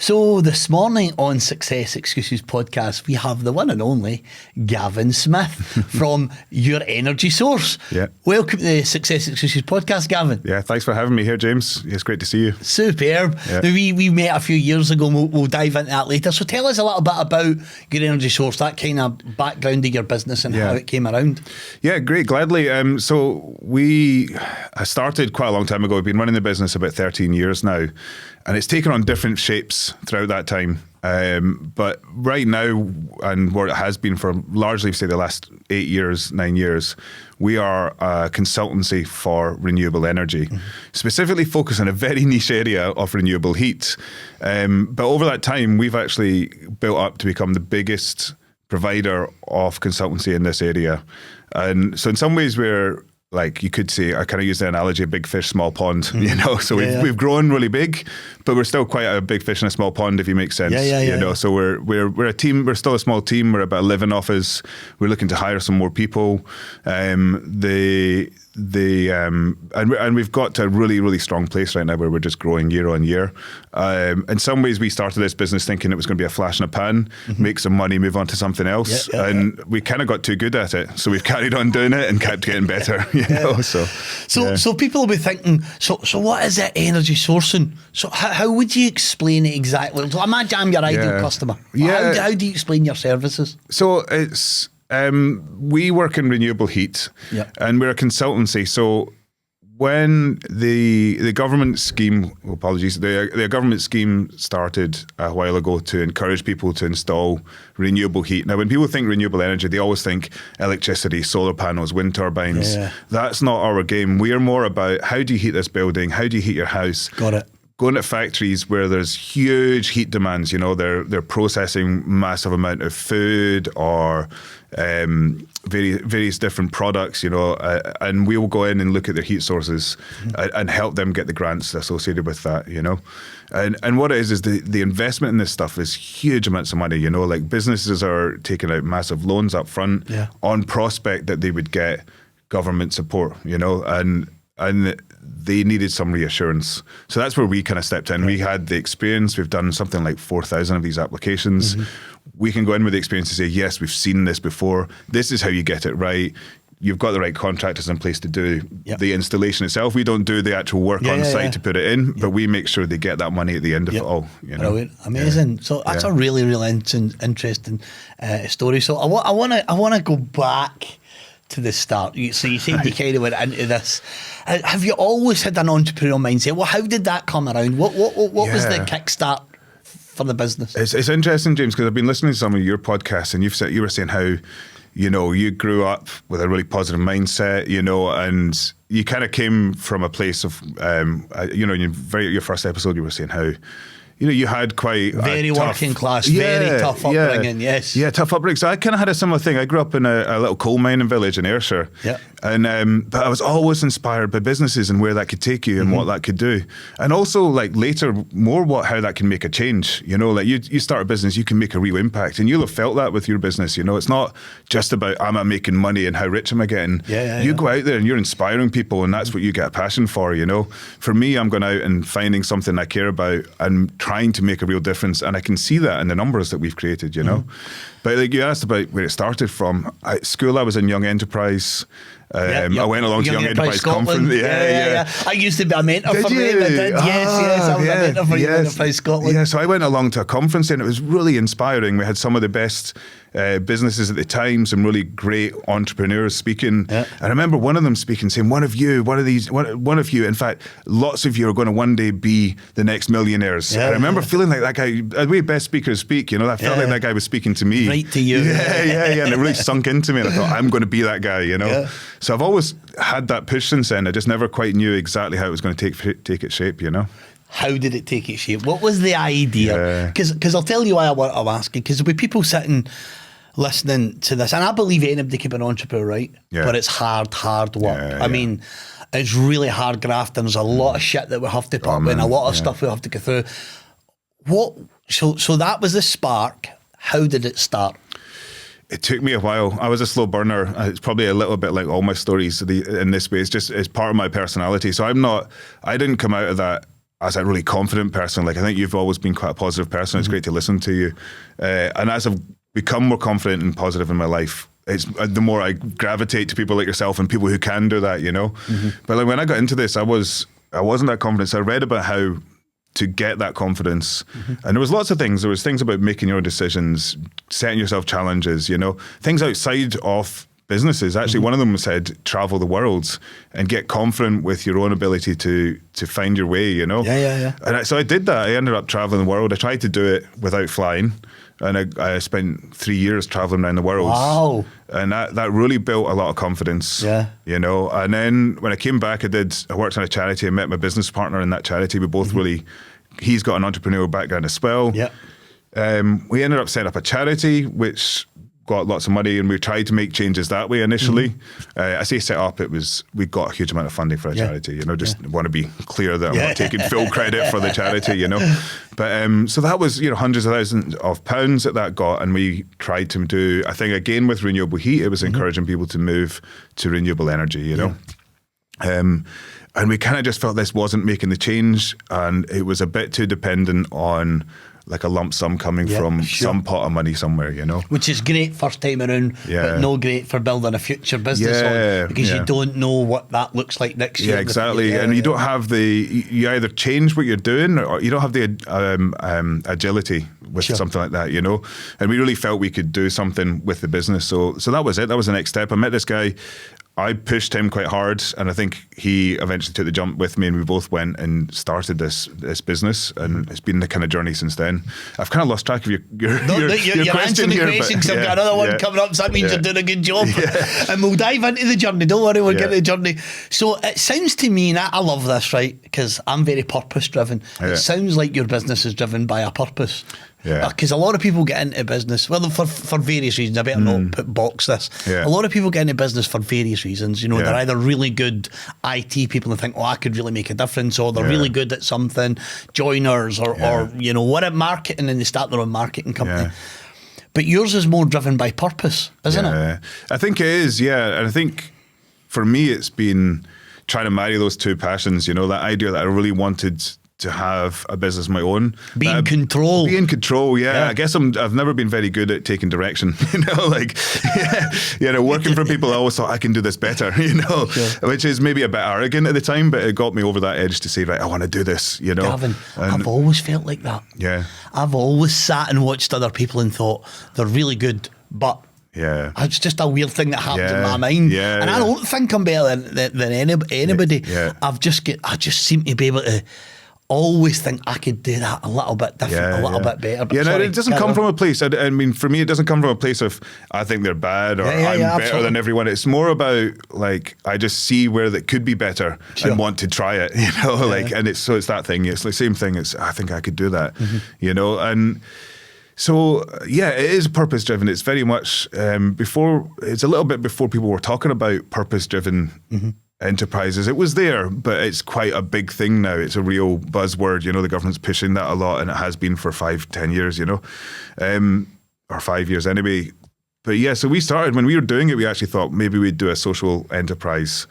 So this morning on Success Excuses podcast, we have the one and only Gavin Smith from Your Energy Source. Yeah. Welcome to the Success Excuses podcast, Gavin. Yeah, thanks for having me here, James. It's great to see you. Superb. Yeah. Now, we met a few years ago, and we'll dive into that later. So tell us a little bit about Your Energy Source, that kind of background of your business and how it came around. Yeah, great, gladly. So I started quite a long time ago. We've been running the business about 13 years now, and it's taken on different shapes throughout that time. But right now, and what it has been for largely, say, the last 9 years, we are a consultancy for renewable energy, specifically focused on a very niche area of renewable heat. But over that time, we've actually built up to become the biggest provider of consultancy in this area. And so in some ways we're, like you could say, I kind of use the analogy of big fish, small pond, you know, so we've grown really big, but we're still quite a big fish in a small pond, if you make sense. You know, so we're a team, we're still a small team, we're about 11 of us, we're looking to hire some more people. And we've got to a really, really strong place right now where we're just growing year on year. In some ways, we started this business thinking it was going to be a flash in a pan, make some money, move on to something else. We kind of got too good at it. So we've carried on doing it and kept getting better. You know? So people will be thinking, so what is it, energy sourcing? So how would you explain it exactly? So imagine I'm your ideal customer. How do you explain your services? So it's... we work in renewable heat, and we're a consultancy. So when the government scheme, the government scheme started a while ago to encourage people to install renewable heat. Now, when people think renewable energy, they always think electricity, solar panels, wind turbines. That's not our game. We are more about how do you heat this building? How do you heat your house? Got it. Going to factories where there's huge heat demands, you know, they're processing massive amount of food or various different products, you know, and we will go in and look at their heat sources and help them get the grants associated with that, you know. And what it is the investment in this stuff is huge amounts of money, you know, like businesses are taking out massive loans up front on prospect that they would get government support, you know, and they needed some reassurance. So that's where we kind of stepped in. We had the experience. We've done something like 4,000 of these applications. We can go in with the experience and say, yes, we've seen this before. This is how you get it right. You've got the right contractors in place to do the installation itself. We don't do the actual work on site to put it in, but we make sure they get that money at the end of it all. You know? Brilliant. Amazing. So that's a really, really interesting story. So I want to go back to the start. So you said you kind of went into this. Have you always had an entrepreneurial mindset? Well, how did that come around? What was the kickstart for the business? It's interesting, James, because I've been listening to some of your podcasts, and you were saying how, you know, you grew up with a really positive mindset, you know, and you kind of came from a place of, you know, your first episode, you were saying how, you know, you had quite very working class, very tough upbringing. Yeah, tough upbringing. So I kind of had a similar thing. I grew up in a little coal mining village in Ayrshire, and but I was always inspired by businesses and where that could take you and what that could do, and also like later more how that can make a change. You know, like you start a business, you can make a real impact, and you'll have felt that with your business. You know, it's not just about am I making money and how rich am I getting. You go out there and you're inspiring people, and that's what you get a passion for. You know, for me, I'm going out and finding something I care about and trying to make a real difference, and I can see that in the numbers that we've created, you know. But like you asked about where it started from, at school I was in Young Enterprise. I went along to Young Enterprise Conference. I used to be a mentor for them. I was a mentor for Young Enterprise Scotland. Yeah, so I went along to a conference and it was really inspiring. We had some of the best businesses at the time, some really great entrepreneurs speaking. And I remember one of them speaking, saying, one of you, in fact, lots of you are going to one day be the next millionaires. And I remember feeling like that guy, the way best speakers speak, you know, I felt like that guy was speaking to me. Right to you. And it really sunk into me, and I thought, I'm going to be that guy, you know. So I've always had that push since then. I just never quite knew exactly how it was going to take its shape, you know. How did it take its shape? What was the idea? Because I'll tell you why I'm asking, because there'll be people sitting listening to this, and I believe anybody can be an entrepreneur, right? But it's hard work. I mean, it's really hard grafting. There's a lot of shit that we have to put in, a lot of stuff we have to go through. So that was the spark. How did it start? It took me a while. I was a slow burner. It's probably a little bit like all my stories in this way. It's part of my personality. So I didn't come out of that as a really confident person. Like, I think you've always been quite a positive person. It's great to listen to you. And as I've become more confident and positive in my life, it's the more I gravitate to people like yourself and people who can do that, you know. But like when I got into this, I wasn't that confident. So I read about how to get that confidence, and there was lots of things. There was things about making your decisions, setting yourself challenges, you know, things outside of businesses. Actually, one of them said travel the world and get confident with your own ability to find your way, you know. And so I did that. I ended up traveling the world. I tried to do it without flying. And I spent 3 years traveling around the world. Wow. And that really built a lot of confidence. You know. And then when I came back, I worked on a charity. I met my business partner in that charity. We both he's got an entrepreneurial background as well. We ended up setting up a charity, which got lots of money, and we tried to make changes that way initially. I say set up, we got a huge amount of funding for a charity, you know, just want to be clear that I'm not taking full credit for the charity, you know. But so that was, you know, hundreds of thousands of pounds that got, and we tried to do, I think again with renewable heat, it was encouraging people to move to renewable energy, you know. And we kind of just felt this wasn't making the change, and it was a bit too dependent on like a lump sum coming from some pot of money somewhere, you know. Which is great first time around, but no great for building a future business on, because you don't know what that looks like next year. Yeah, exactly. And you don't have you either change what you're doing, or you don't have the agility with something like that, you know. And we really felt we could do something with the business. So that was it. That was the next step. I met this guy. I pushed him quite hard, and I think he eventually took the jump with me, and we both went and started this business, and it's been the kind of journey since then. I've kind of lost track of your question here. Because I've got another one coming up, so that means you're doing a good job. And we'll dive into the journey. Don't worry, we'll get to the journey. So it sounds to me, and I love this, right, because I'm very purpose driven. It sounds like your business is driven by a purpose. Because a lot of people get into business, well, for various reasons. I better not box this. A lot of people get into business for various reasons. You know, they're either really good IT people and think, oh, I could really make a difference, or they're really good at something, joiners, or you know, what at marketing, and they start their own marketing company. But yours is more driven by purpose, isn't it? I think it is, and I think for me it's been trying to marry those two passions, you know, that idea that I really wanted to have a business of my own. Be in control. Be in control, I guess I've never been very good at taking direction, you know, like, you know, working for people, I always thought I can do this better, you know, which is maybe a bit arrogant at the time, but it got me over that edge to say, right, I want to do this, you know. Gavin, I've always felt like that. I've always sat and watched other people and thought, they're really good, but it's just a weird thing that happens in my mind, and I don't think I'm better than anybody. I just seem to be able to always think I could do that a little bit different, a little bit better. But no, it doesn't come from a place. I mean, for me, it doesn't come from a place of I think they're bad or I'm better than everyone. It's more about like I just see where that could be better and want to try it. You know, like, and it's that thing. It's the same thing. It's I think I could do that. You know, and. So, it is purpose-driven. It's very much it's a little bit before people were talking about purpose-driven enterprises. It was there, but it's quite a big thing now. It's a real buzzword. You know, the government's pushing that a lot, and it has been for 5-10 years, you know, or 5 years anyway. But so we started, when we were doing it, we actually thought maybe we'd do a social enterprise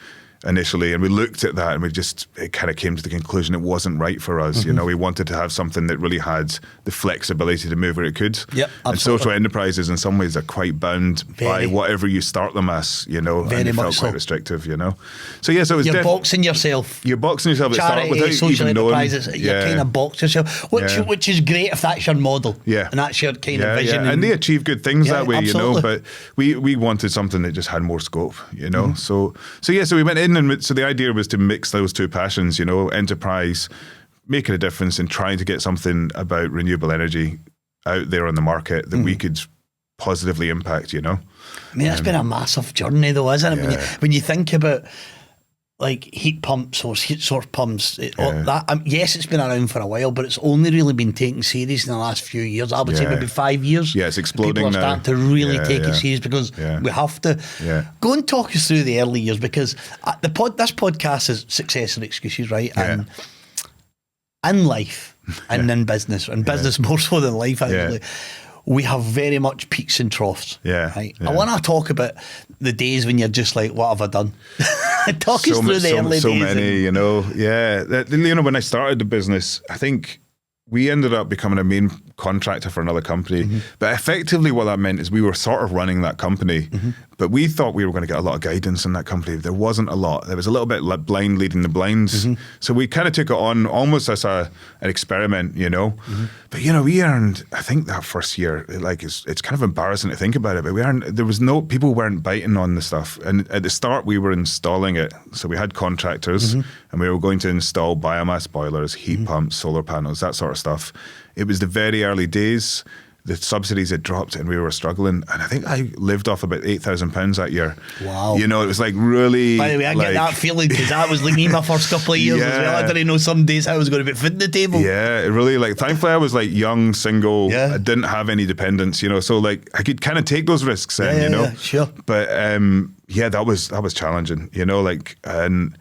initially, and we looked at that and it kind of came to the conclusion it wasn't right for us. You know, we wanted to have something that really had the flexibility to move where it could. And social enterprises in some ways are quite bound by whatever you start them as, you know, and it felt quite restrictive, you know. So so it was you're boxing yourself. You're boxing yourself at charity, start without social even enterprises, knowing. You kind of box yourself, which is great if that's your model. And that's your kind of vision. And they achieve good things that way, you know, but we wanted something that just had more scope, you know. So we went in, and so the idea was to mix those two passions, you know, enterprise, making a difference and trying to get something about renewable energy out there on the market that we could positively impact, you know. I mean, it's been a massive journey though, isn't it? When you think about like heat pumps or heat source pumps, yes, it's been around for a while, but it's only really been taken serious in the last few years. I would say maybe 5 years. It's exploding now. People are starting to really take it serious because we have to. Go and talk us through the early years, because this podcast is success and excuses, right? And in life and in business, and business more so than life actually, we have very much peaks and troughs. Right? I want to talk about the days when you're just like, what have I done? Talk us through the early days. So many, you know. Yeah. When I started the business, I think we ended up becoming a main contractor for another company. But effectively what that meant is we were sort of running that company, but we thought we were going to get a lot of guidance in that company. There wasn't a lot. There was a little bit like blind leading the blinds. So we kind of took it on almost as an experiment, you know. But, you know, we earned, I think that first year, like it's kind of embarrassing to think about it, but people weren't biting on the stuff. And at the start we were installing it. So we had contractors and we were going to install biomass boilers, heat pumps, solar panels, that sort of stuff. It was the very early days. The subsidies had dropped and we were struggling. And I think I lived off about £8,000 that year. Wow. You know, it was like really... By the way, I get that feeling because that was like me my first couple of years as well. I didn't know some days I was going to be food on the table. Yeah, it really like, thankfully I was like young, single. Yeah. I didn't have any dependents, you know, so like I could kind of take those risks then, you know. Yeah, sure. But that was challenging, you know, like, and...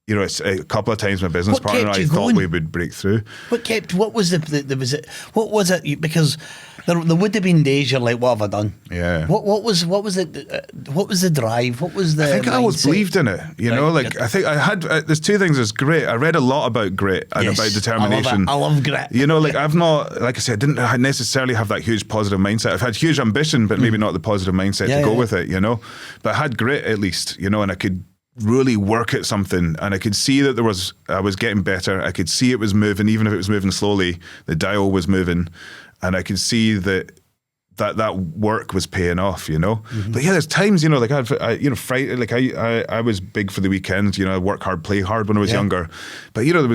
you know, it's a couple of times my business partner and I thought we would break through. What was it? Because there would have been days you're like, what have I done? Yeah. What was the drive? What was the I think mindset? I always believed in it, you know, like I think I had, there's two things that's great. I read a lot about grit and about determination. I love grit. You know, like I've not, like I said, I didn't necessarily have that huge positive mindset. I've had huge ambition, but maybe not the positive mindset to go with it, you know, but I had grit at least, you know, and I could really work at something and I could see that I was getting better. I could see it was moving, even if it was moving slowly, the dial was moving and I could see that work was paying off, you know. But yeah, there's times, you know, like Friday, like I was big for the weekends, you know, I work hard, play hard when I was younger. But you know,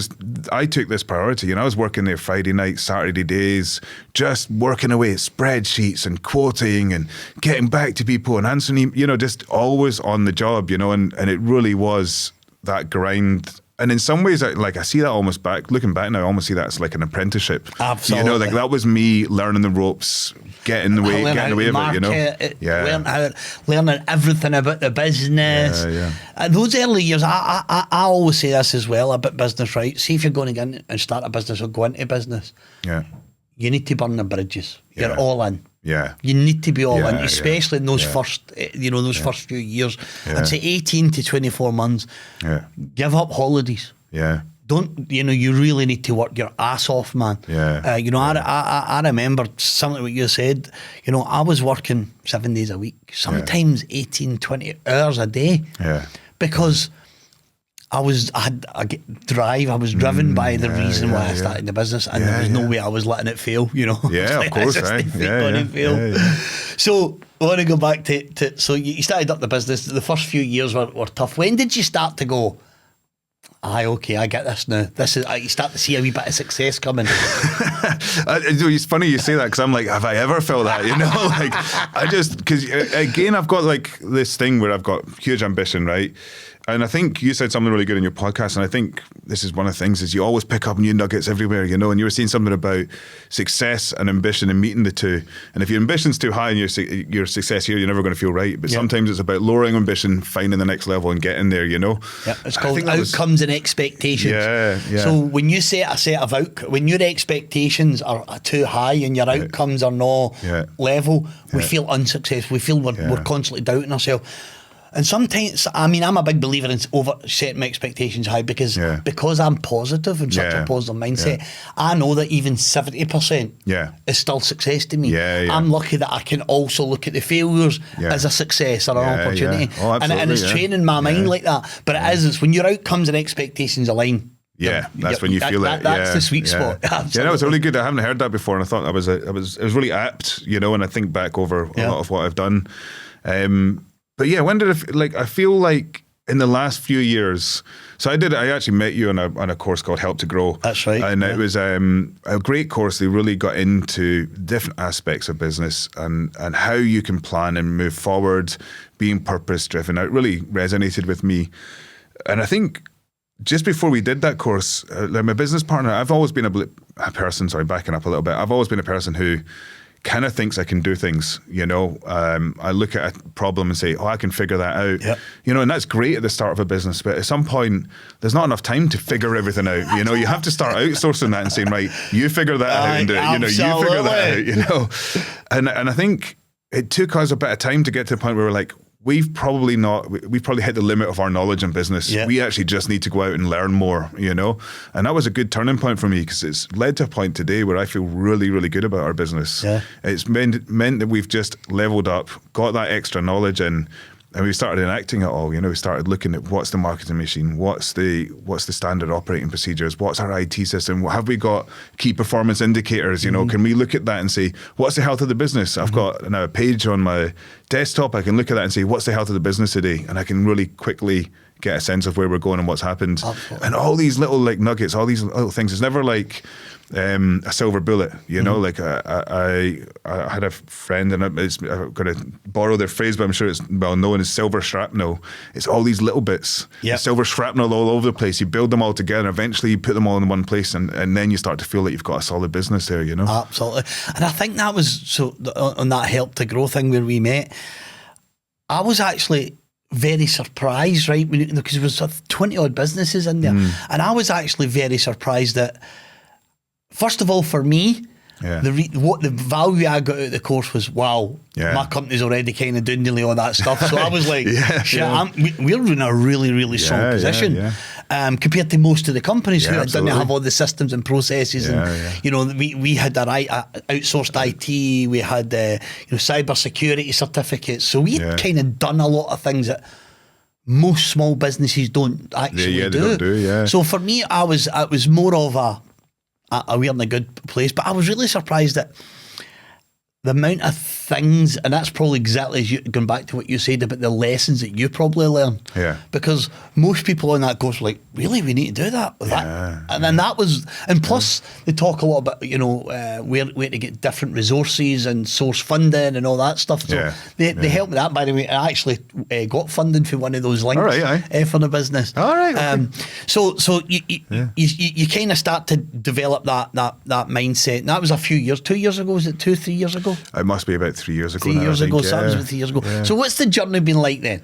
I took this priority, you know, I was working there Friday night, Saturday days, just working away at spreadsheets and quoting and getting back to people and answering, you know, just always on the job, you know, and it really was that grind. And in some ways, I see that almost looking back now, I almost see that as like an apprenticeship. Absolutely. You know, like that was me learning the ropes, getting the way of it, you know. Learning everything about the business. Those early years, I always say this as well about business, right? See if you're going to get in and start a business or go into business. Yeah. You need to burn the bridges. You're all in. Yeah. You need to be all in, especially in those first, first few years. I'd say 18 to 24 months. Yeah. Give up holidays. Yeah. Don't, you really need to work your ass off, man. Yeah. I remember something what you said, I was working 7 days a week, sometimes 18, 20 hours a day. Yeah. Because I had a drive. I was driven by the reason why I started the business, and there was no way I was letting it fail. Yeah, of course, right? Fail. So I want to go back to. So you started up the business. The first few years were tough. When did you start to go? Okay, I get this now. This is you start to see a wee bit of success coming. It's funny you say that because I'm like, have I ever felt that? Like I just because again I've got like this thing where I've got huge ambition, right? And I think you said something really good in your podcast, and I think this is one of the things is you always pick up new nuggets everywhere, and you were saying something about success and ambition and meeting the two. And if your ambition's too high and your success here, you're never going to feel right. But sometimes it's about lowering ambition, finding the next level and getting there, Yeah, it's called outcomes and expectations. Yeah. So when you set a set of when your expectations are too high and your outcomes are not level, we feel unsuccessful. We feel we're constantly doubting ourselves. And sometimes, I'm a big believer in setting my expectations high because I'm positive and such a positive mindset. I know that even 70% is still success to me. I'm lucky that I can also look at the failures as a success or an opportunity. Oh, and it's training my mind like that. But it's when your outcomes and expectations align. Yeah, that's when you feel it. That's the sweet spot. Yeah, no, it's really good. I haven't heard that before, and I thought it was really apt, when I think back over a lot of what I've done. But yeah, when did I feel like in the last few years, I actually met you on a course called Help to Grow. That's right. And it was a great course. They really got into different aspects of business and how you can plan and move forward, being purpose driven. It really resonated with me. And I think just before we did that course, like my business partner, I've always been a person, backing up a little bit. I've always been a person who kind of thinks I can do things, I look at a problem and say, I can figure that out. Yep. And that's great at the start of a business, but at some point there's not enough time to figure everything out. You have to start outsourcing that and saying, right, you figure that out and do it. You figure that out, And I think it took us a bit of time to get to the point where we're like, we've probably hit the limit of our knowledge in business. Yeah. We actually just need to go out and learn more, you know? And that was a good turning point for me, because it's led to a point today where I feel really, really good about our business. Yeah. It's meant that we've just leveled up, got that extra knowledge in, and we started enacting it all. You know, we started looking at what's the marketing machine, what's the standard operating procedures, what's our IT system, have we got key performance indicators? You know, can we look at that and say, what's the health of the business? I've got now a page on my desktop. I can look at that and say, what's the health of the business today? And I can really quickly get a sense of where we're going and what's happened. Absolutely. And all these little like nuggets, all these little things. It's never like a silver bullet, you know. Like I had a friend, and I'm going to borrow their phrase, but I'm sure it's well known as silver shrapnel. It's all these little bits, silver shrapnel all over the place. You build them all together. Eventually, you put them all in one place, and then you start to feel like you've got a solid business there, you know. Absolutely. And I think that was so on that Help to Grow thing where we met. I was actually very surprised, right? Because there was 20 odd businesses in there, and I was actually very surprised that, first of all, for me, what the value I got out of the course was, wow, my company's already kind of doing nearly all that stuff. So I was like, we're in a really, really strong position compared to most of the companies who didn't have all the systems and processes. You know, we had our outsourced IT, we had cyber security certificates. So we had kind of done a lot of things that most small businesses don't actually do. They don't do. So for me, it was more of we're in a good place, but I was really surprised at the amount of things, and that's probably exactly as going back to what you said about the lessons that you probably learned. Yeah. Because most people on that course were like, really, we need to do that? And then that was, and plus they talk a lot about, where to get different resources and source funding and all that stuff. So they helped me that, by the way. I actually got funding for one of those links for the business. All right. Okay. So you kind of start to develop that mindset. And that was a few years, 2 years ago, was it 3 years ago? It must be about 3 years ago. 3 years ago, so that was about 3 years ago. So what's the journey been like then?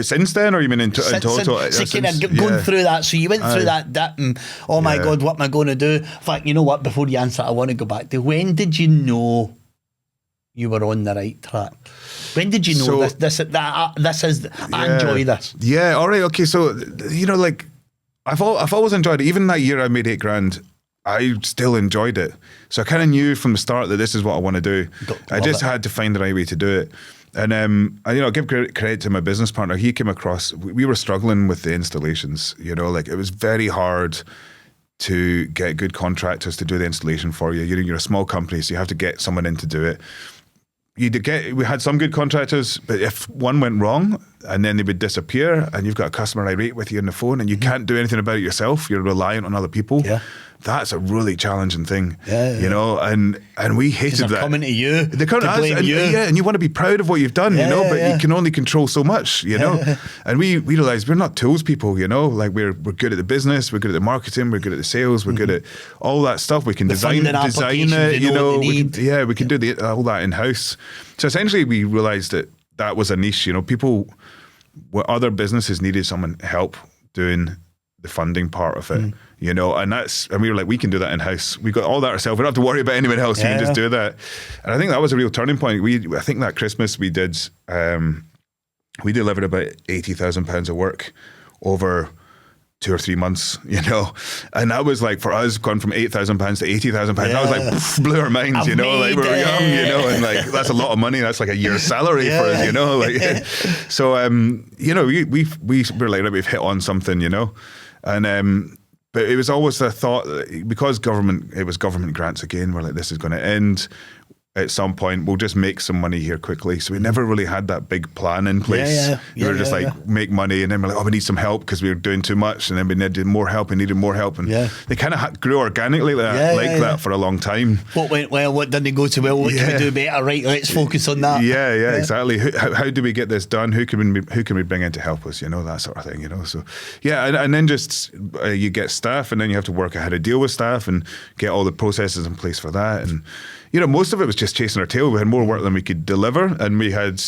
Since then, or you mean in total? Going through that. So you went through that dip and, oh my God, what am I going to do? In fact, you know what, before you answer, I want to go back to, when did you know you were on the right track? When did you know I enjoy this? Yeah, all right, okay. So, I've always enjoyed it. Even that year I made $8,000, I still enjoyed it. So I kind of knew from the start that this is what I want to do. I just had to find the right way to do it. And I give credit to my business partner. He came across, we were struggling with the installations, it was very hard to get good contractors to do the installation for you. You're a small company, so you have to get someone in to do it. We had some good contractors, but if one went wrong and then they would disappear and you've got a customer irate with you on the phone and you can't do anything about it yourself, you're reliant on other people. Yeah. That's a really challenging thing, and we hated that. Coming to you, they come to blame you. And you want to be proud of what you've done, but you can only control so much, And we realised we're not tools people, like we're good at the business, we're good at the marketing, we're good at the sales, we're good at all that stuff. We can design it, we can do all that in house. So essentially, we realised that was a niche. People, other businesses needed someone help doing the funding part of it, and we were like, we can do that in house. We got all that ourselves. We don't have to worry about anyone else. We can just do that. And I think that was a real turning point. I think that Christmas we delivered about £80,000 of work over 2 or 3 months, and that was like, for us, gone from £8,000 to £80,000. That was like, blew our minds, like we were young, and like, that's a lot of money. That's like a year's salary for us, So, we were like, we've hit on something, and but it was always the thought that because it was government grants again, we're like, this is going to end at some point. We'll just make some money here quickly. So we never really had that big plan in place. We were just make money, and then we're like, we need some help because we were doing too much, and then we needed more help. And they kind of grew organically that for a long time. What went well? What didn't go too well? What can we do better? Right, let's focus on that. Yeah, exactly. How do we get this done? Who can we bring in to help us? That sort of thing. So and then just you get staff, and then you have to work out how to deal with staff and get all the processes in place for that. And most of it was just chasing our tail. We had more work than we could deliver, and we had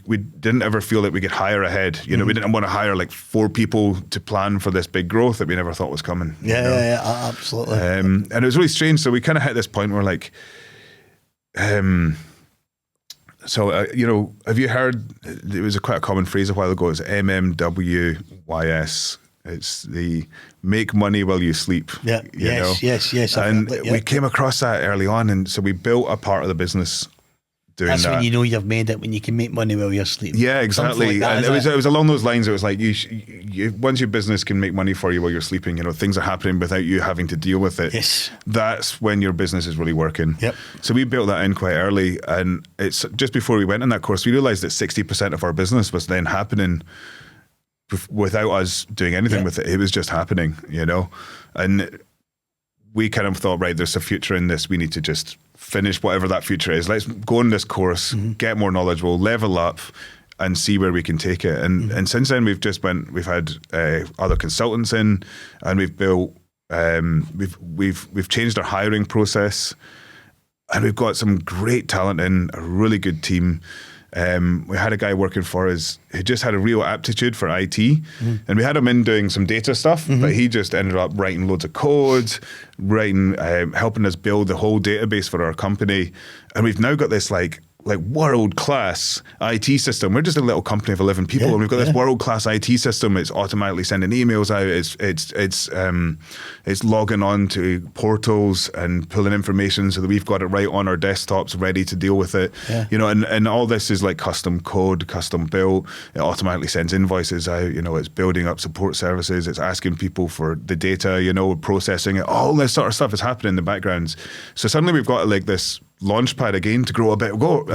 we didn't ever feel that we could hire ahead. We didn't want to hire 4 people to plan for this big growth that we never thought was coming. Yeah, absolutely. And it was really strange. So we kind of hit this point where So, have you heard, it was quite a common phrase a while ago, it's MMWYS. It's the make money while you sleep. Yeah. Yes. And we came across that early on. And so we built a part of the business doing That's that. when you know you've made it, when you can make money while you're sleeping. Yeah, exactly. Like that, and it was along those lines. It was like, once your business can make money for you while you're sleeping, things are happening without you having to deal with it. Yes. That's when your business is really working. Yep. So we built that in quite early. And it's just before we went on that course, we realized that 60% of our business was then happening without us doing anything with it. It was just happening, and we kind of thought, right, there's a future in this. We need to just finish whatever that future is. Let's go on this course, get more knowledgeable, level up, and see where we can take it. And since then, we've had other consultants in, and we've built, we've changed our hiring process, and we've got some great talent in, a really good team. We had a guy working for us who just had a real aptitude for IT, and we had him in doing some data stuff, but he just ended up writing loads of code, helping us build the whole database for our company. And we've now got this like world-class IT system. We're just a little company of 11 people, and we've got this world-class IT system. It's automatically sending emails out. It's logging on to portals and pulling information so that we've got it right on our desktops, ready to deal with it. And all this is like custom code, custom built. It automatically sends invoices out. It's building up support services. It's asking people for the data. Processing it. All this sort of stuff is happening in the background. So suddenly we've got like this launchpad again to grow a bit more,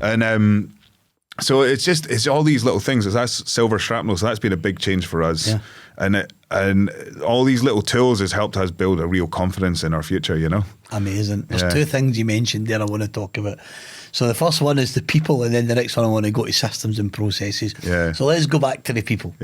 and so it's all these little things. That's silver shrapnel, so that's been a big change for us, and all these little tools has helped us build a real confidence in our future. Amazing. There's two things you mentioned there I want to talk about. So the first one is the people, and then the next one I want to go to systems and processes. So let's go back to the people,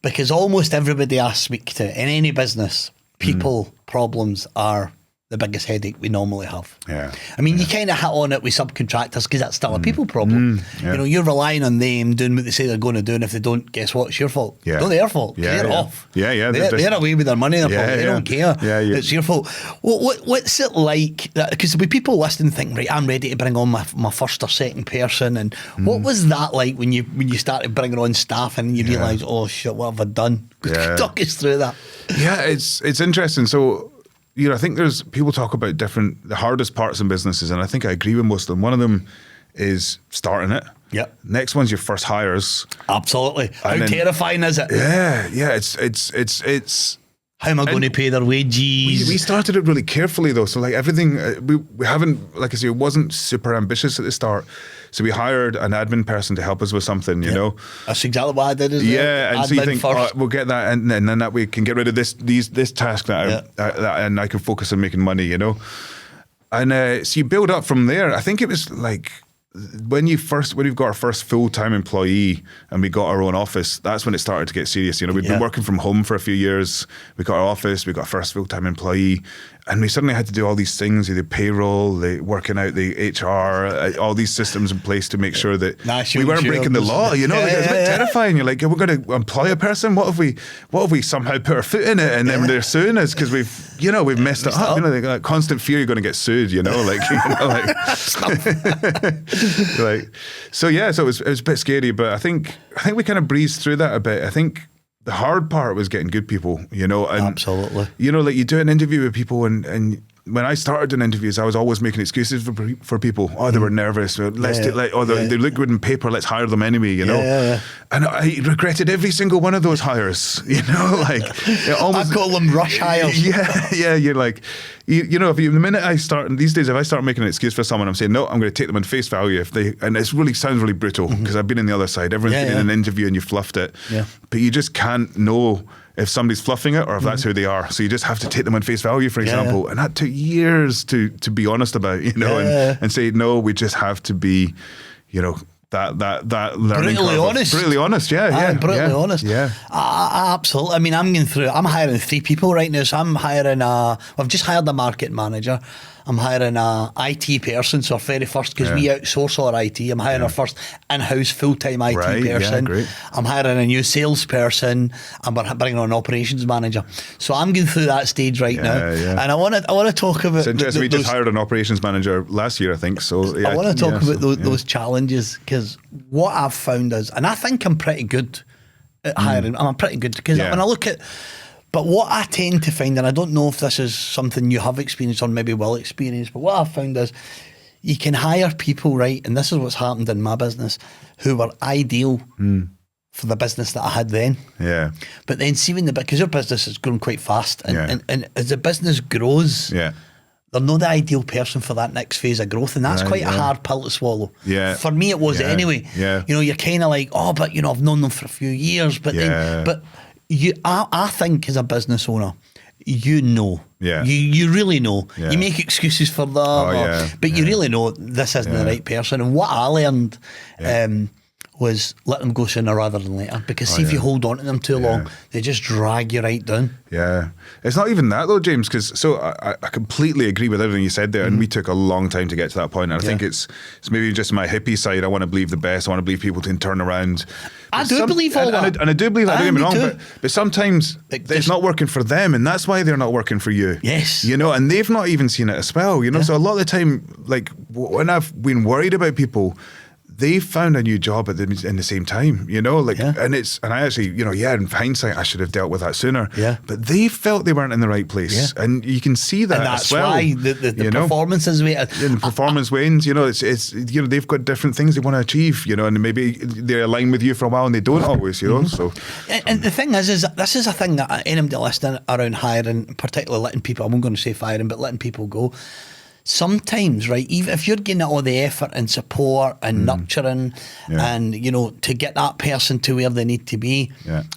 because almost everybody I speak to in any business, people problems are the biggest headache we normally have. I mean, you kind of hit on it with subcontractors because that's still a people problem. You're relying on them doing what they say they're going to do, and if they don't, guess what? It's your fault. Not their fault. They're off. They're away with their money. They don't care. It's your fault. What's it like? Because there'll be people listening thinking, right, I'm ready to bring on my first or second person. And what was that like when you started bringing on staff and you realised, oh shit, what have I done? Talk us through that. It's interesting. So, I think there's people talk about the hardest parts in businesses, and I think I agree with most of them. One of them is starting it. Next one's your first hires. Absolutely. How terrifying is it? It's how am I going to pay their wages? We started it really carefully though. So like everything, we haven't, like I say, it wasn't super ambitious at the start. So we hired an admin person to help us with something, you know. That's exactly what I did. And so you think, we'll get that, and then that we can get rid of this task and I can focus on making money, you know. And so you build up from there. I think it was like when we've got our first full-time employee and we got our own office, that's when it started to get serious. You know, we'd been working from home for a few years. We got our office, we got our first full-time employee, and we suddenly had to do all these things, the payroll, the working out the HR, all these systems in place to make sure that we weren't breaking the law. You know, it was a bit terrifying. You're like, we're going to employ a person. What if we somehow put our foot in it and then they're suing us because we've messed it up. You know, that constant fear you're going to get sued. You know, like so it was a bit scary, but I think we kind of breezed through that a bit. I think the hard part was getting good people, you know. And, absolutely. You know, like you do an interview with people and when I started doing interviews, I was always making excuses for people. Oh, they were nervous. They look good in paper. Let's hire them anyway, you know. And I regretted every single one of those hires, you know. Like I call them rush hires. You're like, you know, the minute I start, and these days, if I start making an excuse for someone, I'm saying no, I'm going to take them on face value. And it really sounds really brutal because I've been in the other side. Everyone's been in an interview and you fluffed it, but you just can't know if somebody's fluffing it or if that's who they are. So you just have to take them on face value, for example. And that took years to be honest about, you know, and say, no, we just have to be, you know, that learning brutally curve. Honest. Brutally honest, brutally honest. Absolutely. I mean, I'm going through, I'm hiring 3 people right now. So I'm hiring I've just hired a market manager. I'm hiring a IT person, so our very first, because we outsource all our IT, I'm hiring our first in-house full-time IT person. Great. I'm hiring a new salesperson, and we're bringing on an operations manager. So I'm going through that stage right now, and I want to talk about. It's interesting. We just hired an operations manager last year, I think. So I want to talk about those challenges, because what I've found is, and I think I'm pretty good at hiring. I'm pretty good because when I look at. But what I tend to find, and I don't know if this is something you have experienced or maybe will experience, but what I've found is you can hire people, right, and this is what's happened in my business, who were ideal for the business that I had then. Yeah. But then see because your business has grown quite fast, and as the business grows, they're not the ideal person for that next phase of growth, and that's quite a hard pill to swallow. Yeah. For me, it was anyway. Yeah. You know, you're kind of like, oh, but I've known them for a few years, but then, I think as a business owner, you really know. You make excuses for that, but you really know this isn't the right person. And what I learned was let them go sooner rather than later, because if you hold on to them too long, they just drag you right down. Yeah. It's not even that though, James, because I completely agree with everything you said there, and we took a long time to get to that point. And I think it's maybe just my hippie side. I want to believe the best. I want to believe people can turn around. I do believe all that. And I do believe that, don't get me wrong, but sometimes it's not working for them, and that's why they're not working for you. Yes. You know, and they've not even seen it as well, you know. So a lot of the time, like when I've been worried about people, they found a new job in the same time, you know, like, and I actually, you know, in hindsight, I should have dealt with that sooner. Yeah. But they felt they weren't in the right place, and you can see that. And that's as well, why the performance is weighted. And the performance wanes. You know, it's you know, they've got different things they want to achieve. You know, and maybe they align with you for a while, and they don't always. You know, so. And the thing is this is a thing that anybody listening around hiring, particularly letting people. I'm not going to say firing, but letting people go. Sometimes, right, even if you're getting all the effort and support and nurturing and, you know, to get that person to where they need to be,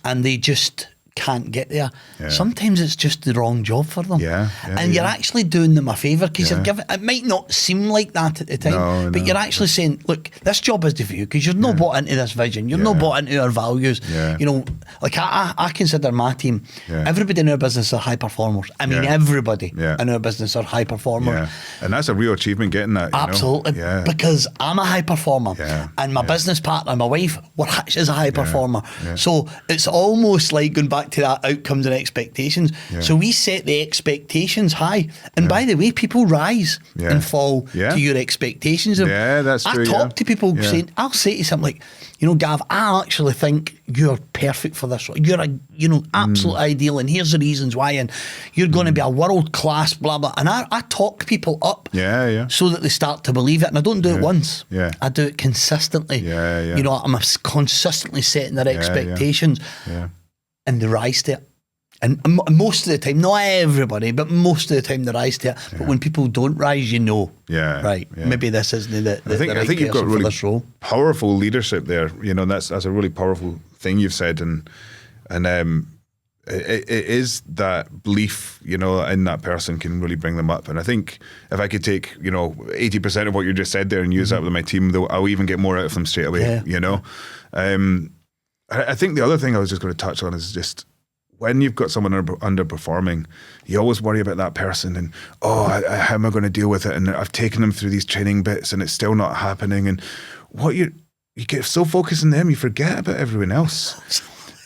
and they just can't get there, sometimes it's just the wrong job for them. And you're actually doing them a favour, because you're giving, it might not seem like that at the time, but you're actually saying, look, this job is for you, because you're not bought into this vision, you're not bought into our values. You know, like I consider my team, everybody in our business are high performers. I mean, everybody in our business are high performers. And that's a real achievement, getting that. Absolutely. Because I'm a high performer, and my business partner, my wife, is a high performer. So it's almost like going back to that outcomes and expectations. So we set the expectations high, and by the way, people rise and fall to your expectations. That's true. I talk to people saying, I'll say to something like, you know, Gav, I actually think you're perfect for this. You're absolute ideal, and here's the reasons why, and you're going to be a world class, blah blah. And I talk people up, so that they start to believe it. And I don't do it once. I do it consistently. You know, I'm consistently setting their expectations. And they rise to it. And most of the time, not everybody, but most of the time they rise to it. But when people don't rise, you know, maybe this isn't the I think you've got really powerful leadership there. You know, that's a really powerful thing you've said, and it is that belief, you know, in that person can really bring them up. And I think if I could take, you know, 80% of what you just said there and use that with my team, I'll even get more out of them straight away. You know. I think the other thing I was just going to touch on is just when you've got someone underperforming, you always worry about that person and, how am I going to deal with it? And I've taken them through these training bits and it's still not happening. And what you get so focused on them, you forget about everyone else.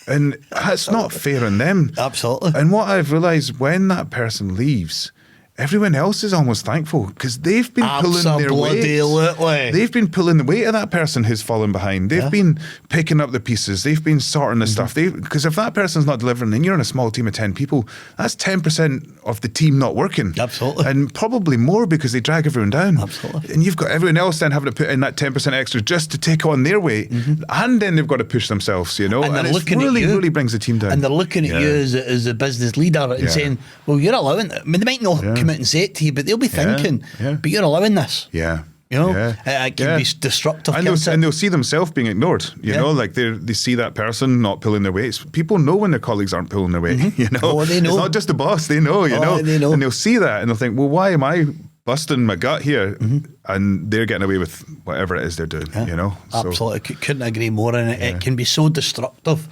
And that's not fair on them. Absolutely. And what I've realised, when that person leaves, everyone else is almost thankful, because they've been pulling their weight. They've been pulling the weight of that person who's fallen behind. They've been picking up the pieces. They've been sorting the stuff. Because if that person's not delivering, and you're in a small team of 10 people, that's 10% of the team not working. Absolutely. And probably more, because they drag everyone down. Absolutely. And you've got everyone else then having to put in that 10% extra just to take on their weight. And then they've got to push themselves, you know. And it really brings the team down. And they're looking at you as a business leader and saying, well, you're allowing it. I mean, they might not come out and say it to you, but they'll be thinking, but you're allowing this. You know, it can be destructive. And they'll see themselves being ignored. You know, like they see that person not pulling their weights. People know when their colleagues aren't pulling their weight. You know, they know. It's not just the boss. They know. You know, they know. And they'll see that and they'll think, well, why am I busting my gut here? And they're getting away with whatever it is they're doing. You know, absolutely. Couldn't agree more. And it can be so destructive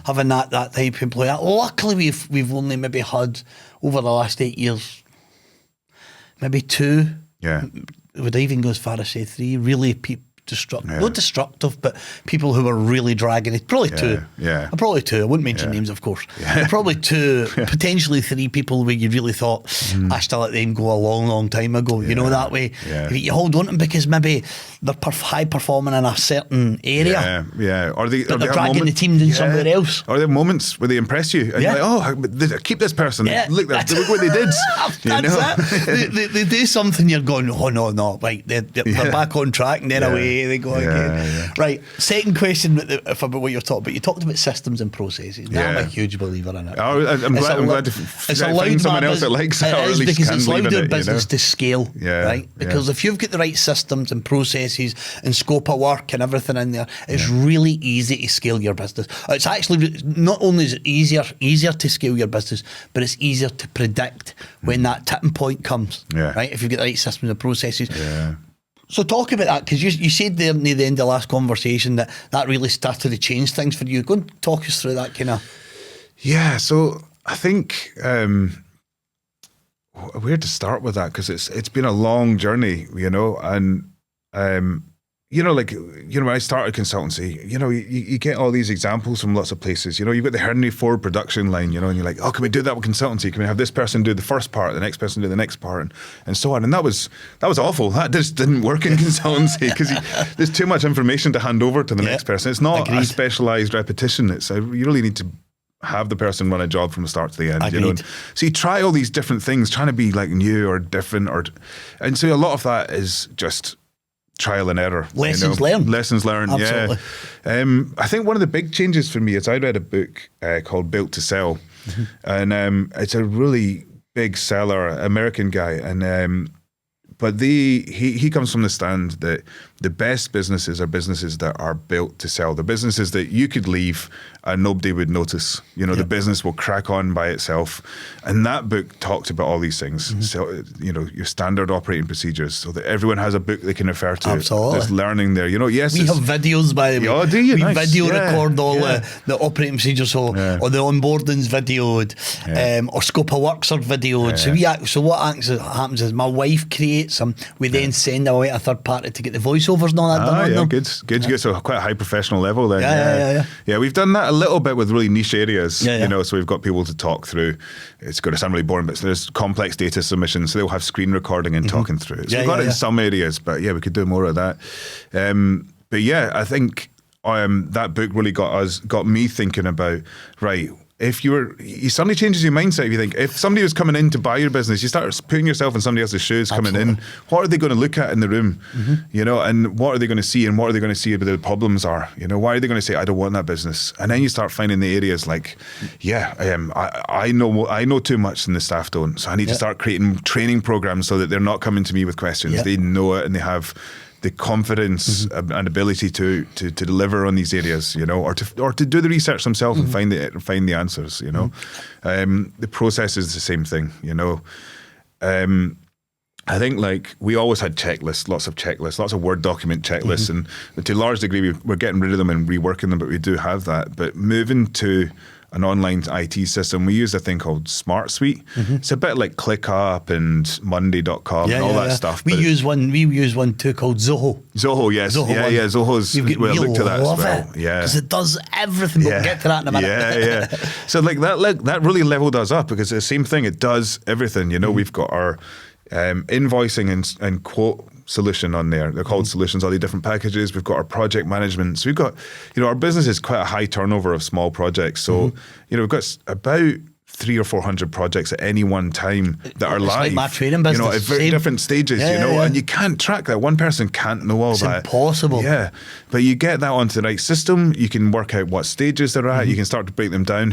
having that type of employee. Luckily, we've only maybe had over the last 8 years, maybe 2. Yeah. Would I even go as far as say 3? Really not destructive, but people who were really dragging it. Probably 2. Yeah. Probably 2. I wouldn't mention names, of course. But probably 2, potentially 3 people where you really thought, I still let them go a long, long time ago. You know, that way. Yeah. You hold on to them because maybe they're high performing in a certain area. Yeah. Or they're dragging the team in somewhere else. Or there are moments where they impress you and you're like, keep this person. Look what they did. They do something, you're going, oh no, right, they're back on track, and then away they go again. Right, second question about what you're talking about. You talked about systems and processes. Now I'm a huge believer in it. I'm glad to find someone else that likes it, or at least because can it's believe allowed in our it, business to scale, right? Because if you've got the right systems and processes and scope of work and everything in there, it's really easy to scale your business. It's actually not only is it easier to scale your business, but it's easier to predict when that tipping point comes, right? If you've got the right systems and processes. So talk about that, because you said there near the end of the last conversation that really started to change things for you. Go and talk us through that kind of. Yeah, so I think where to start with that, because it's been a long journey, you know, and when I started consultancy, you get all these examples from lots of places. You've got the Henry Ford production line, and you're like, oh, can we do that with consultancy? Can we have this person do the first part, the next person do the next part, and so on? And that was awful. That just didn't work in consultancy because there's too much information to hand over to the next person. It's not a specialised repetition. You really need to have the person run a job from the start to the end. So you try all these different things, trying to be like new or different, and so a lot of that is just trial and error. Lessons learned. Absolutely. I think one of the big changes for me is I read a book called Built to Sell, and it's a really big seller, American guy, and but he comes from the stand that the best businesses are businesses that are built to sell. The businesses that you could leave and nobody would notice. The business will crack on by itself. And that book talks about all these things. So, your standard operating procedures, so that everyone has a book they can refer to. Absolutely. There's learning there. Yes, we have videos, by the way. Oh, do you? We Nice. video record all the operating procedures, or the onboarding's videoed, or scope of works are videoed. So what happens is my wife creates them. We then send them away to a third party to get the voiceovers and all that done on them. Good. You get to quite a high professional level then. Yeah. We've done that a little bit with really niche areas, so we've got people to talk through. It's going to sound really boring, but there's complex data submissions, so they'll have screen recording and talking through it. So we've got it in some areas, but we could do more of that. But I think that book really got me thinking about, right, if you suddenly changes your mindset. If you think, if somebody was coming in to buy your business, you start putting yourself in somebody else's shoes coming in. What are they going to look at in the room? And what are they going to see, and what are they going to see the problems are? Why are they going to say, I don't want that business? And then you start finding the areas like, I know too much and the staff don't. So I need to start creating training programs so that they're not coming to me with questions. They know it and they have the confidence and ability to deliver on these areas, or to do the research themselves and find the answers. The process is the same thing. I think we always had checklists, lots of Word document checklists, and to a large degree we're getting rid of them and reworking them, but we do have that. But moving to an online IT system, we use a thing called Smart Suite. It's a bit like ClickUp and Monday.com and all that stuff. We use one too called Zoho. Zoho, yes. Zoho's look to that as well. Because it does everything, but we'll get to that in a minute. So that really leveled us up, because it's the same thing, it does everything. We've got our invoicing and quote solution on there. They're called solutions, all the different packages. We've got our project management. So we've got, our business is quite a high turnover of small projects. So, we've got about 300 or 400 projects at any one time that are live. Like my training business. At very different stages, and you can't track that. One person can't know all that. It's impossible. Yeah. But you get that onto the right system. You can work out what stages they're at. You can start to break them down.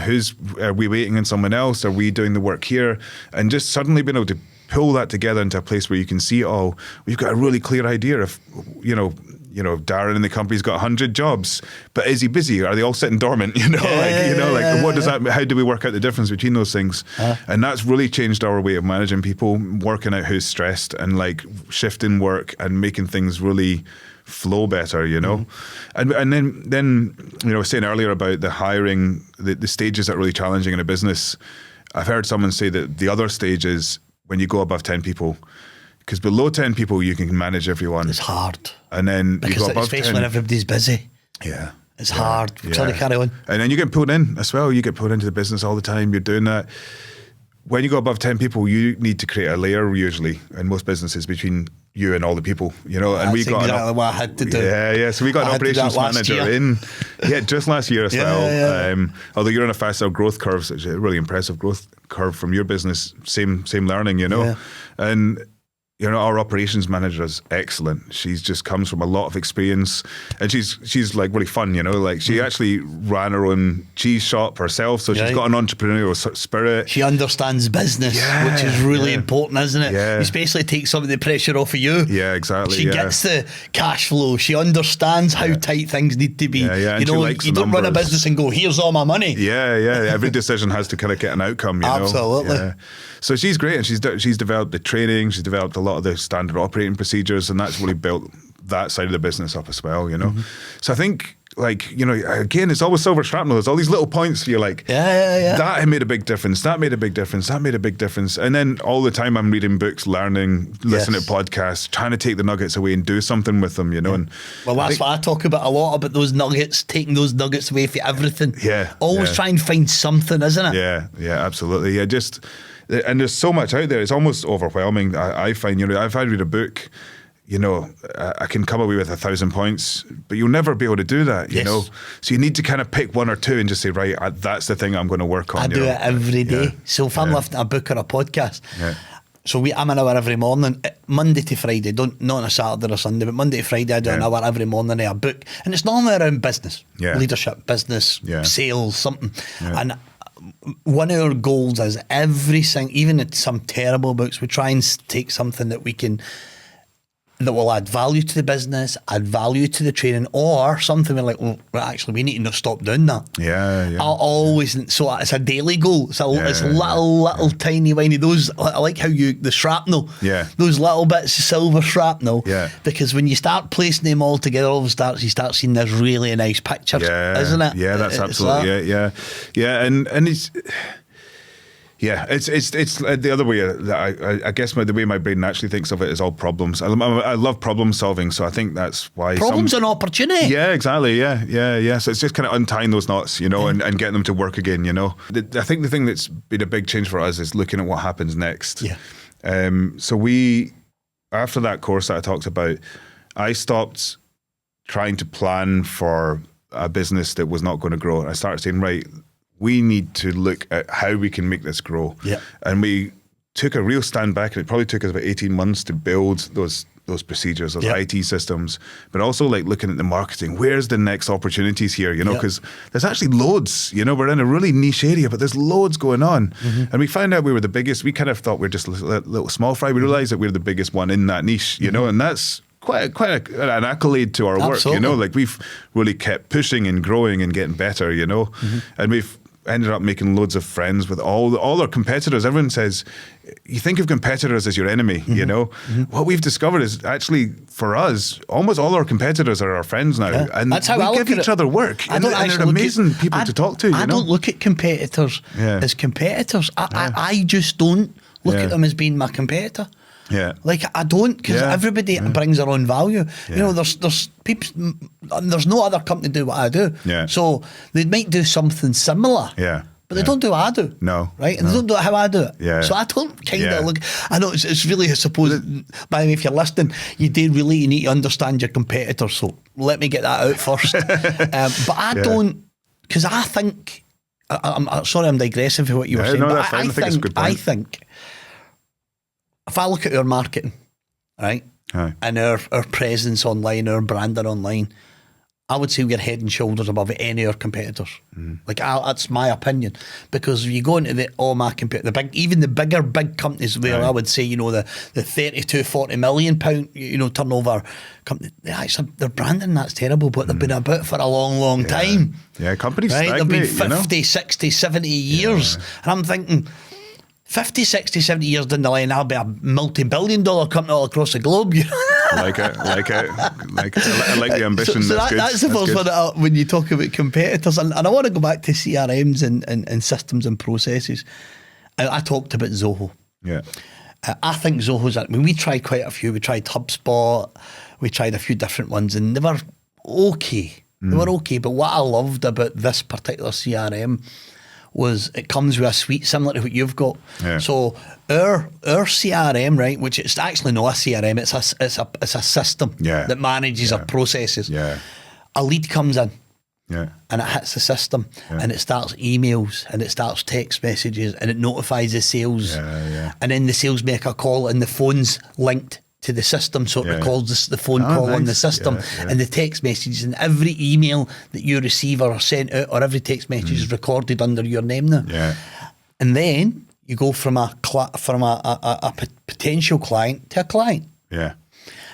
Are we waiting on someone else? Are we doing the work here? And just suddenly being able to pull that together into a place where you can see it all. We've got a really clear idea of, Darren in the company's got 100 jobs, but is he busy? Are they all sitting dormant? What does that? How do we work out the difference between those things? And that's really changed our way of managing people, working out who's stressed and shifting work and making things really flow better, and then I was saying earlier about the hiring, the stages that are really challenging in a business. I've heard someone say that the other stage is when you go above 10 people, Because below 10 people, you can manage everyone. It's hard. And then because you go above especially 10. when everybody's busy. Yeah. It's hard. Sorry, carry on. And then you get pulled in as well. You get pulled into the business all the time. You're doing that. When you go above 10 people, you need to create a layer usually in most businesses between you and all the people, and That's we got exactly what I had to do. Yeah. So we got an operations manager in, just last year as well. Yeah. Although you're on a faster growth curve, so it's a really impressive growth curve from your business. Same learning, and. Our operations manager is excellent. She's just comes from a lot of experience, and she's like really fun. Like she actually ran her own cheese shop herself, so she's got an entrepreneurial spirit. She understands business, which is really important, isn't it? Yeah. Especially takes some of the pressure off of you. Yeah, exactly. She gets the cash flow. She understands how tight things need to be. And you don't run a business and go, "Here's all my money." Yeah. Every decision has to kind of get an outcome. Absolutely. Yeah. So she's great, and she's developed the training. She's developed a lot of the standard operating procedures, and that's really built that side of the business up as well. So I think, again, it's always silver shrapnel. There's all these little points. You're like, that made a big difference. That made a big difference. That made a big difference. And then all the time I'm reading books, learning, listening to podcasts, trying to take the nuggets away and do something with them. And that's what I talk about a lot, about those nuggets, taking those nuggets away from everything. Yeah. Always try and find something, isn't it? Yeah, absolutely. And there's so much out there. It's almost overwhelming. I find, if I read a book, I can come away with 1,000 points, but you'll never be able to do that, So you need to kind of pick one or two and just say, right, that's the thing I'm going to work on. I do it every day. Yeah. So if I'm lifting a book or a podcast, so I'm an hour every morning, Monday to Friday, not on a Saturday or Sunday, but Monday to Friday, I do an hour every morning of a book. And it's normally around business, leadership, business, sales, something. And one of our goals is even in some terrible books, we try and take something that that will add value to the business, add value to the training, or something we're like, actually, we need to stop doing that. Yeah. I'll always, so it's a daily goal. It's little tiny, whiny. Those, I like how the shrapnel, those little bits of silver shrapnel, because when you start placing them all together, all of a sudden you start seeing this really nice picture, isn't it? Yeah, that's absolutely, yeah, and it's. Yeah, it's the other way. I guess the way my brain naturally thinks of it is all problems. I love problem solving, so I think that's why problems an opportunity. Yeah, exactly. Yeah. So it's just kind of untying those knots, and getting them to work again. I think the thing that's been a big change for us is looking at what happens next. Yeah. So we, after that course that I talked about, I stopped trying to plan for a business that was not going to grow. I started saying, right, we need to look at how we can make this grow. Yeah. And we took a real stand back, and it probably took us about 18 months to build those procedures, those IT systems, but also looking at the marketing. Where's the next opportunities here? Because there's actually loads. We're in a really niche area, but there's loads going on. Mm-hmm. And we found out we were the biggest. We kind of thought we were just a little small fry. We realized that we were the biggest one in that niche, and that's quite an accolade to our Absolutely. work. We've really kept pushing and growing and getting better, and we've ended up making loads of friends with all our competitors. Everyone says, you think of competitors as your enemy, Mm-hmm. What we've discovered is actually, for us, almost all our competitors are our friends now. Yeah. And that's how we give each other work. And they're amazing people to talk to. I don't look at competitors as competitors. I just don't look at them as being my competitor. Yeah, I don't, because everybody brings their own value. Yeah. There's people. There's no other company do what I do. Yeah. So they might do something similar. Yeah. But they don't do what I do. No. Right? And they don't do it how I do it. Yeah. So I don't kind of look. I know it's really, I suppose, by the way, if you're listening, you need to understand your competitors. So let me get that out first. But I don't, because I think, I'm sorry, I'm digressing for what you were saying. No, but that's fine. I think it's a good point. I think, if I look at our marketing, right, and our presence online, our branding online, I would say we're head and shoulders above any of our competitors. That's my opinion, because if you go into my competitor, even the big companies where I would say, the 32, 40 million pound, turnover company, their branding, that's terrible, but they've been about for a long time. Yeah, companies right? stagnate, They've been 50, 60, 70 years. And I'm thinking, 50, 60, 70 years down the line, I'll be a multi-billion-dollar company all across the globe. I like it. I like the ambition. So that's the first one when you talk about competitors. And I want to go back to CRMs and systems and processes. I talked about Zoho. Yeah. I think Zoho's, we tried quite a few. We tried HubSpot, we tried a few different ones, and they were okay. They were okay, but what I loved about this particular CRM was it comes with a suite similar to what you've got. Yeah. So our CRM, right, which it's actually not a CRM, it's a system that manages our processes. Yeah. A lead comes in. Yeah. And it hits the system and it starts emails and it starts text messages and it notifies the sales. And then the sales make a call and the phone's linked to the system, so it records the phone call on the system and the text messages, and every email that you receive or are sent out or every text message is recorded under your name now. And then you go from a potential client to a client.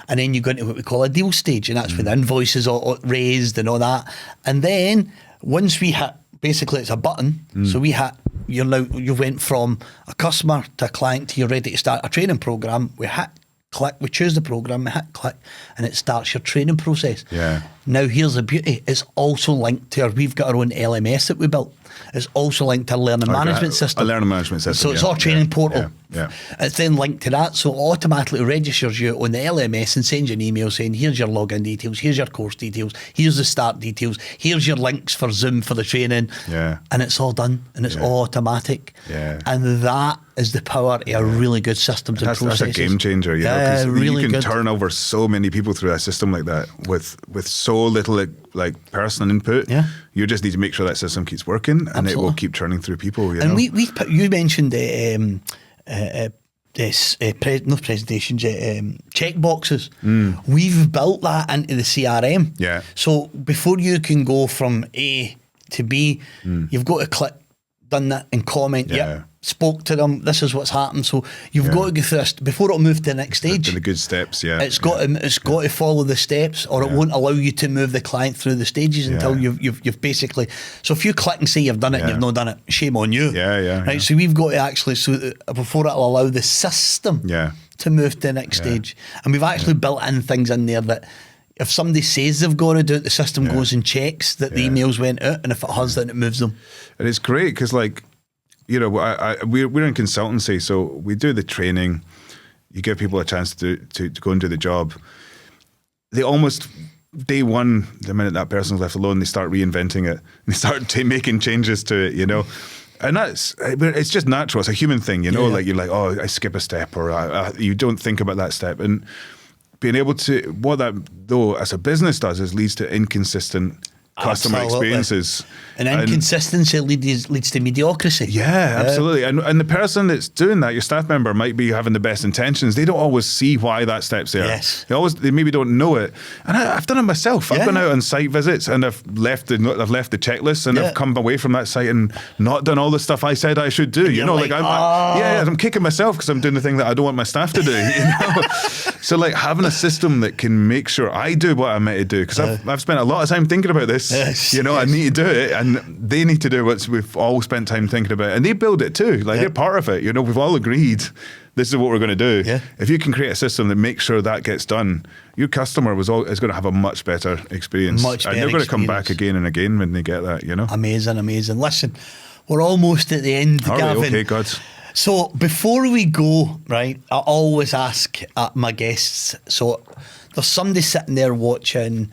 And then you go into what we call a deal stage, and that's when the invoices are raised and all that. And then once we hit, basically it's a button, so we hit, you went from a customer to a client to you're ready to start a training program. We hit click, we choose the program, we hit click, and it starts your training process. Now here's the beauty, it's also linked to we've got our own LMS that we built. It's also linked to a learning management system. A learning management system. So it's our training portal. It's then linked to that, so it automatically registers you on the LMS and sends you an email saying, here's your login details, here's your course details, here's the start details, here's your links for Zoom for the training. And it's all done, and it's all automatic. And that is the power of a really good systems and processes. That's a game changer, you know, 'cause really you can good. turn over so many people through a system like that with so little like personal input. You just need to make sure that system keeps working, and it will keep turning through people. You know? You mentioned not presentations, check boxes. We've built that into the CRM. So before you can go from A to B, you've got to click done that and comment. Spoke to them. This is what's happened. So you've got to go through this before it'll move to the next stage. The good steps. It's got to follow the steps, or it won't allow you to move the client through the stages until you've basically. So if you click and say you've done it and you've not done it, shame on you. Right. So we've got to actually before it'll allow the system to move to the next stage, and we've actually built in things in there that. If somebody says they've got to do it, the system goes and checks that the emails went out, and if it has, then it moves them. And it's great because, like, you know, we're in consultancy, so we do the training. You give people a chance to go and do the job. They almost, day one, the minute that person's left alone, they start reinventing it. They start making changes to it, you know. And it's just natural. It's a human thing, you know. Like you're like, oh, I skip a step, or you don't think about that step. And being able to, what that though as a business does is leads to inconsistent customer experiences. And inconsistency leads to mediocrity. Absolutely. And the person that's doing that, your staff member, might be having the best intentions. They don't always see why that step's there. They maybe don't know it. And I've done it myself. I've gone out on site visits and I've left the checklist, and I've come away from that site and not done all the stuff I said I should do. You know, I'm kicking myself because I'm doing the thing that I don't want my staff to do. You know? So like having a system that can make sure I do what I'm meant to do, because I've spent a lot of time thinking about this. I need to do it, and they need to do what we've all spent time thinking about, and they build it too. Like they're part of it. You know, we've all agreed this is what we're going to do. If you can create a system that makes sure that gets done, your customer is going to have a much better experience, and they're going to come back again and again when they get that. You know, amazing. Listen, we're almost at the end, Gavin. Okay, good. So before we go, right, I always ask my guests. So there's somebody sitting there watching.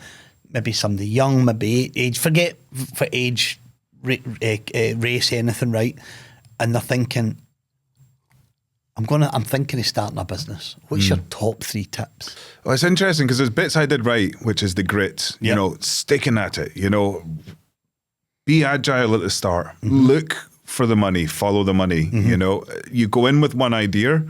Maybe somebody young, maybe age, forget for age, race, anything, right? And they're thinking, I'm thinking of starting a business. What's your top 3 tips? Well, it's interesting because there's bits I did right, which is the grit, you know, sticking at it, you know, be agile at the start, look for the money, follow the money, you know, you go in with one idea,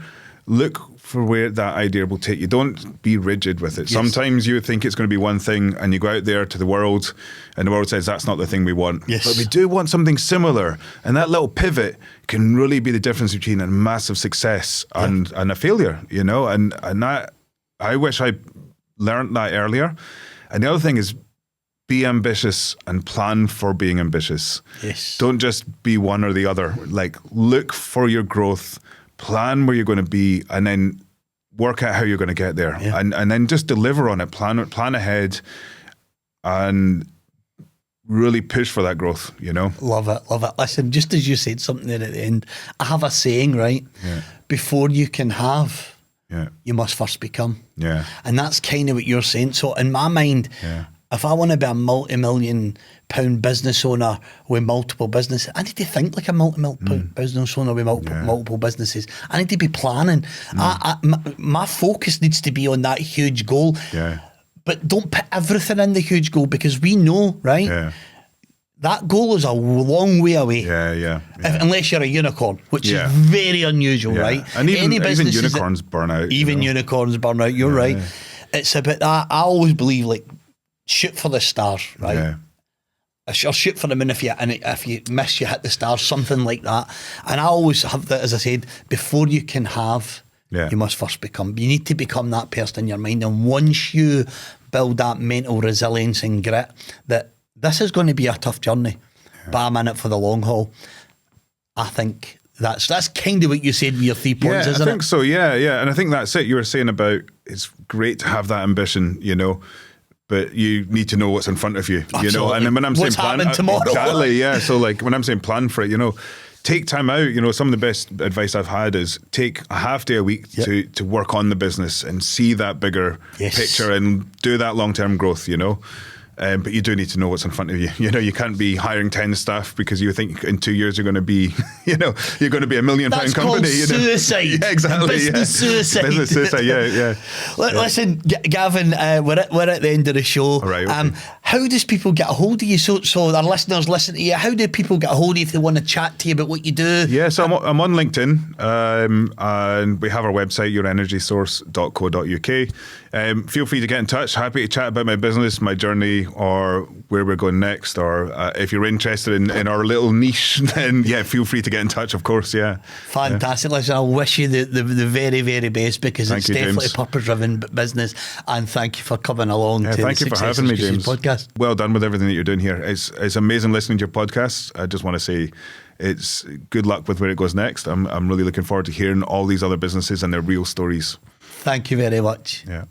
look for where that idea will take you. Don't be rigid with it. Sometimes you think it's going to be one thing and you go out there to the world and the world says that's not the thing we want. But we do want something similar. And that little pivot can really be the difference between a massive success and a failure, you know? And that, I wish I learned that earlier. And the other thing is be ambitious and plan for being ambitious. Don't just be one or the other. Like look for your growth, plan where you're going to be, and then work out how you're going to get there, and then just deliver on it. Plan ahead, and really push for that growth, you know? Love it, love it. Listen, just as you said something there at the end, I have a saying, right? Yeah. Before you can have, yeah, you must first become. Yeah. And that's kind of what you're saying. So in my mind, yeah, if I want to be a multi-million pound business owner with multiple businesses, I need to think like a multi-million business owner with multiple businesses. I need to be planning. My focus needs to be on that huge goal. Yeah. But don't put everything in the huge goal, because we know, right? Yeah. That goal is a long way away. Yeah. Unless you're a unicorn, which is very unusual, right? And even unicorns burn out. Even unicorns burn out, you're right. Yeah. It's about that. I always believe, like, shoot for the stars, right? Yeah. Or shoot for the moon. If you miss, you hit the stars, something like that. And I always have that, as I said, before you can have, you must first become. You need to become that person in your mind. And once you build that mental resilience and grit, that this is going to be a tough journey, but I'm in it for the long haul. I think that's kind of what you said with your 3 points, isn't it? I think so, yeah. And I think that's it. You were saying about, it's great to have that ambition, you know, but you need to know what's in front of you, Absolutely. you know. And then when I'm saying plan tomorrow. Exactly, yeah. So like when I'm saying plan for it, you know, take time out. You know, some of the best advice I've had is take a half day a week to work on the business and see that bigger picture and do that long-term growth, you know. But you do need to know what's in front of you. You know, you can't be hiring 10 staff because you think in 2 years you're going to be, you know, you're going to be £1 million company. That's called suicide. Yeah, exactly. Business suicide. Business suicide, yeah. Listen, Gavin, we're at the end of the show. All right, okay. How does people get a hold of you? So our listeners listen to you. How do people get a hold of you if they want to chat to you about what you do? Yeah, so I'm on LinkedIn, and we have our website, yourenergysource.co.uk. Feel free to get in touch. Happy to chat about my business, my journey, or where we're going next, or if you're interested in our little niche, then feel free to get in touch, of course. Fantastic. Listen, I wish you the very, very best, because it's definitely a purpose-driven business, and thank you for coming along to thank you for having me, James. Podcast. Well done with everything that you're doing here. It's amazing listening to your podcast. I just want to say it's good luck with where it goes next. I'm really looking forward to hearing all these other businesses and their real stories. Thank you very much. Yeah.